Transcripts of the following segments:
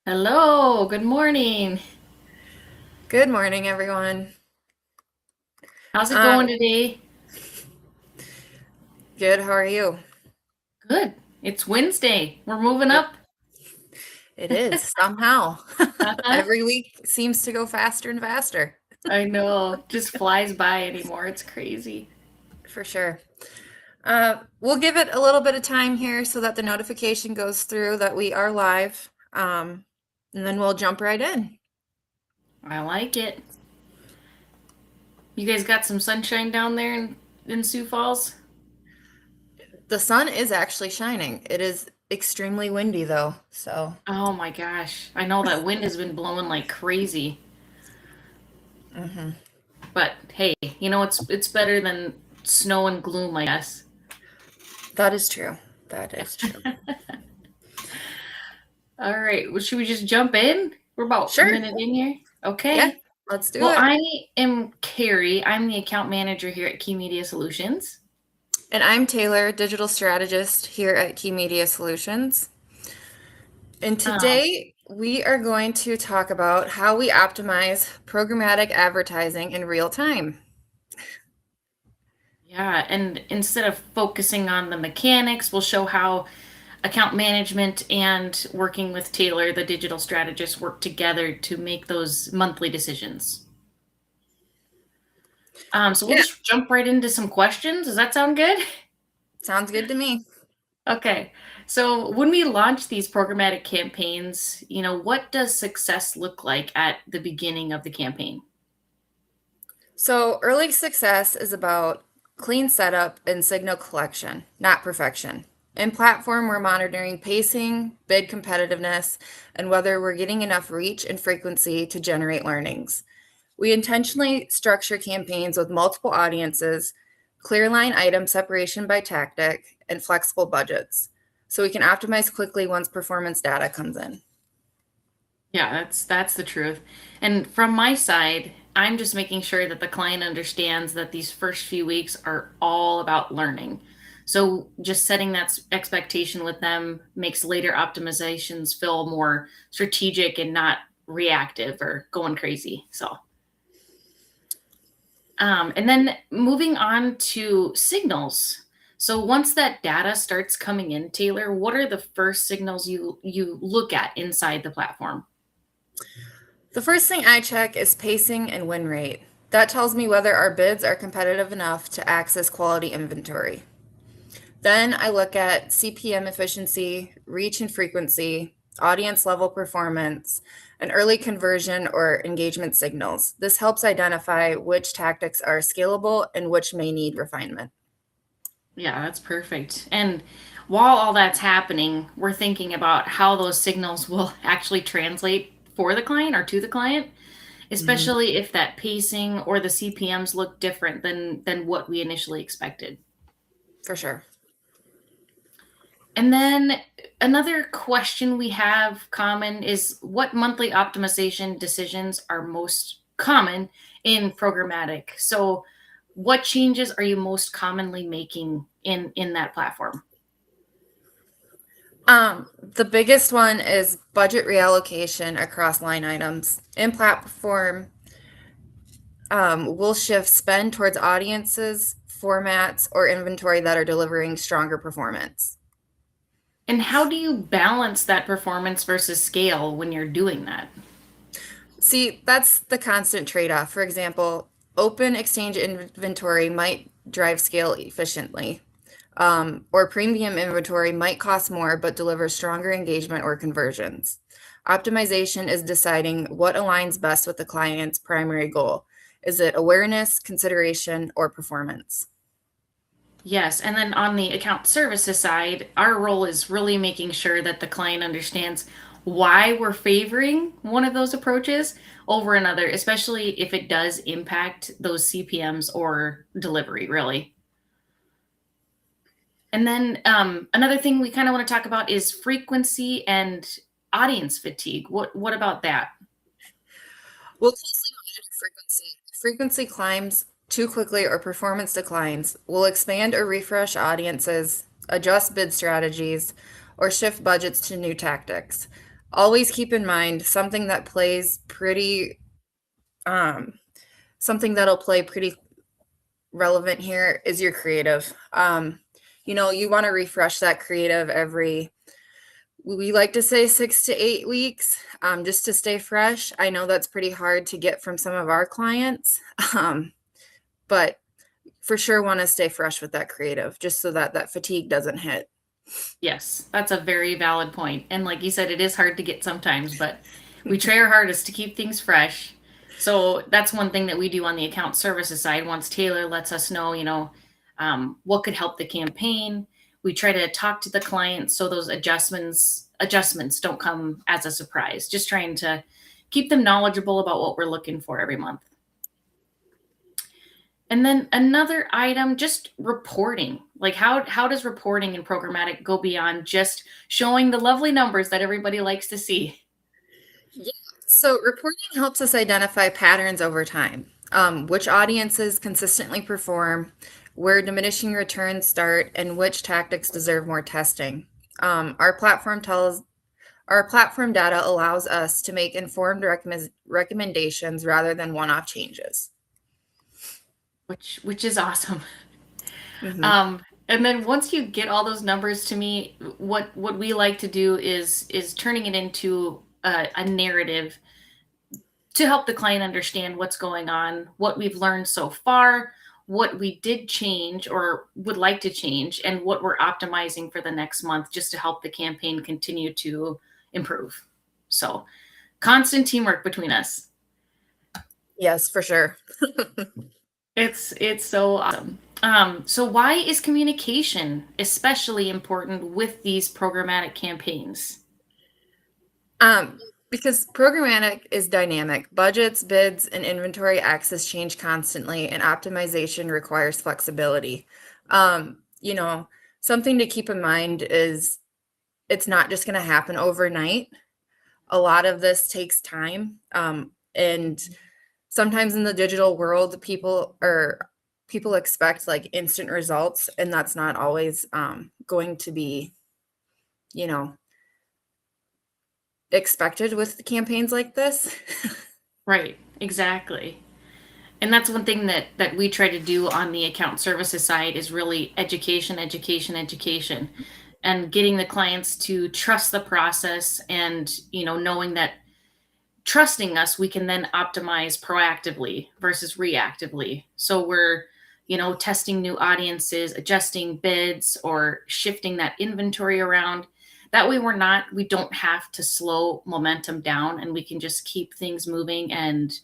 Hello, good morning. Good morning, everyone. How's it going Um, today? Good. How are you? Good. It's Wednesday. We're moving Yep, up. it is somehow. Uh-huh. Every week seems to go faster and faster, I know. Just flies by anymore. It's crazy. for sure. We'll give it a little bit of time here so that the notification goes through that we are live, and then we'll jump right in. I like it. You guys got some sunshine down there in Sioux Falls? The sun is actually shining. It is extremely windy, though. So, Oh my gosh. I know that wind has been blowing like crazy. mhm. But hey, it's better than snow and gloom, I guess. That is true. That is true. All right. Well, should we just jump in? We're about a Sure. minute in here. Yeah, Okay. let's do Well, it. I am Carrie. I'm the account manager here at Key Media Solutions. And I'm Taylor, digital strategist here at Key Media Solutions. And Um, today we are going to talk about how we optimize programmatic advertising in real time. yeah, and instead of focusing on the mechanics, we'll show how account management and working with Taylor, the digital strategist, work together to make those monthly decisions. So we'll Yeah, just jump right into some questions. Does that sound good? sounds good to me. Okay. So when we launch these programmatic campaigns, what does success look like at the beginning of the campaign? So, early success is about clean setup and signal collection, not perfection. In platform, we're monitoring pacing, bid competitiveness, and whether we're getting enough reach and frequency to generate learnings. We intentionally structure campaigns with multiple audiences, clear line item separation by tactic, and flexible budgets, so we can optimize quickly once performance data comes in. Yeah, that's the truth. And from my side, I'm just making sure that the client understands that these first few weeks are all about learning. So just setting that expectation with them makes later optimizations feel more strategic and not reactive or going crazy. And then moving on to signals. So once that data starts coming in, Taylor, what are the first signals you look at inside the platform? The first thing I check is pacing and win rate. That tells me whether our bids are competitive enough to access quality inventory. Then I look at CPM efficiency, reach and frequency, audience level performance, and early conversion or engagement signals. This helps identify which tactics are scalable and which may need refinement. Yeah, that's perfect. And while all that's happening, we're thinking about how those signals will actually translate for the client or to the client, Mhm. especially if that pacing or the CPMs look different than what we initially expected. For sure. And then another question we have common is what monthly optimization decisions are most common in programmatic? So what changes are you most commonly making in that platform? The biggest one is budget reallocation across line items. In platform, we'll shift spend towards audiences, formats, or inventory that are delivering stronger performance. And how do you balance that performance versus scale when you're doing that? See, that's the constant trade-off. For example, open exchange inventory might drive scale efficiently, or premium inventory might cost more but deliver stronger engagement or conversions. Optimization is deciding what aligns best with the client's primary goal. Is it awareness, consideration, or performance? Yes, and then on the account services side, our role is really making sure that the client understands why we're favoring one of those approaches over another, especially if it does impact those CPMs or delivery, really. And then another thing we kind of want to talk about is frequency and audience fatigue. What about that? We'll closely monitor frequency. If frequency climbs too quickly or performance declines, we'll expand or refresh audiences, adjust bid strategies, or shift budgets to new tactics. Always keep in mind something that plays pretty, um, something that'll play pretty relevant here is your creative. You want to refresh that creative every, we like to say 6 to 8 weeks, just to stay fresh. I know that's pretty hard to get from some of our clients, but for sure want to stay fresh with that creative just so that that fatigue doesn't hit. Yes, that's a very valid point. And like you said, it is hard to get sometimes, but we try our hardest to keep things fresh. So that's one thing that we do on the account services side. Once Taylor lets us know, what could help the campaign, we try to talk to the client so those adjustments don't come as a surprise. Just trying to keep them knowledgeable about what we're looking for every month. And then another item, just reporting. Like how does reporting in programmatic go beyond just showing the lovely numbers that everybody likes to see? Yeah. So reporting helps us identify patterns over time, which audiences consistently perform, where diminishing returns start, and which tactics deserve more testing. Our platform tells Our platform data allows us to make informed recommendations rather than one-off changes. Which is awesome. Hmm. And then once you get all those numbers to me, what we like to do is turning it into a narrative to help the client understand what's going on, what we've learned so far, what we did change or would like to change, and what we're optimizing for the next month just to help the campaign continue to improve. So, constant teamwork between us. Yes, for sure. It's so awesome. So why is communication especially important with these programmatic campaigns? Um, because programmatic is dynamic. Budgets, bids, and inventory access change constantly, and optimization requires flexibility. Um, you know, Something to keep in mind is it's not just going to happen overnight. A lot of this takes time. And sometimes in the digital world, people expect like instant results, and that's not always going to be, you know, expected with campaigns like this. Right, exactly. And that's one thing that we try to do on the account services side is really education, education, education, and getting the clients to trust the process and, knowing that trusting us, we can then optimize proactively versus reactively. So we're, testing new audiences, adjusting bids, or shifting that inventory around. That way we don't have to slow momentum down and we can just keep things moving and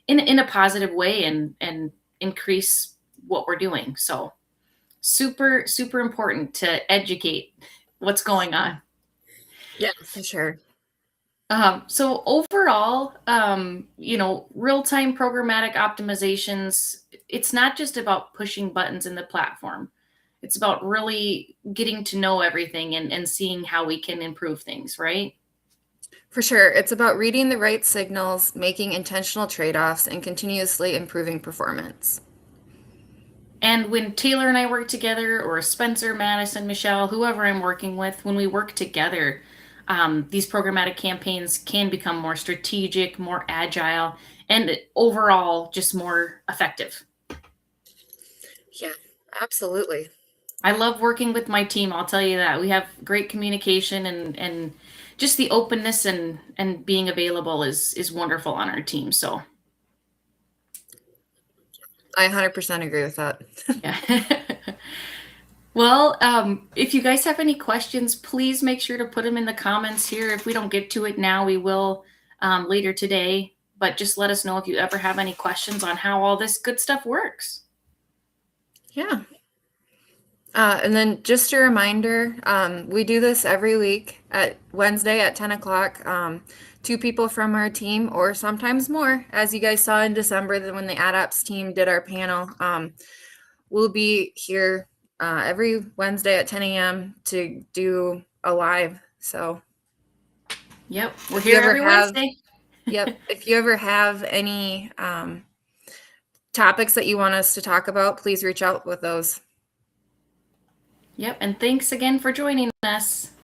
in a positive way and increase what we're doing. So super, super important to educate what's going on. Yeah, for sure. So overall, real-time programmatic optimizations, it's not just about pushing buttons in the platform. It's about really getting to know everything and seeing how we can improve things, right? For sure. It's about reading the right signals, making intentional trade offs, and continuously improving performance. And when Taylor and I work together, or Spencer, Madison, Michelle, whoever I'm working with, when we work together, these programmatic campaigns can become more strategic, more agile, and overall just more effective. Yeah, absolutely. I love working with my team. I'll tell you that we have great communication and just the openness and being available is wonderful on our team. So I 100% agree with that. yeah. Well, if you guys have any questions, please make sure to put them in the comments here. If we don't get to it now, we will later today. But just let us know if you ever have any questions on how all this good stuff works. Yeah. And then just a reminder, we do this every week at Wednesday at 10 o'clock. Two people from our team, or sometimes more, as you guys saw in December when the AdOps team did our panel, we'll be here every Wednesday at 10 a.m. to do a live. So Yep, we're if you here ever every have, Wednesday. yep, if you ever have any topics that you want us to talk about, please reach out with those. Yep, and thanks again for joining us.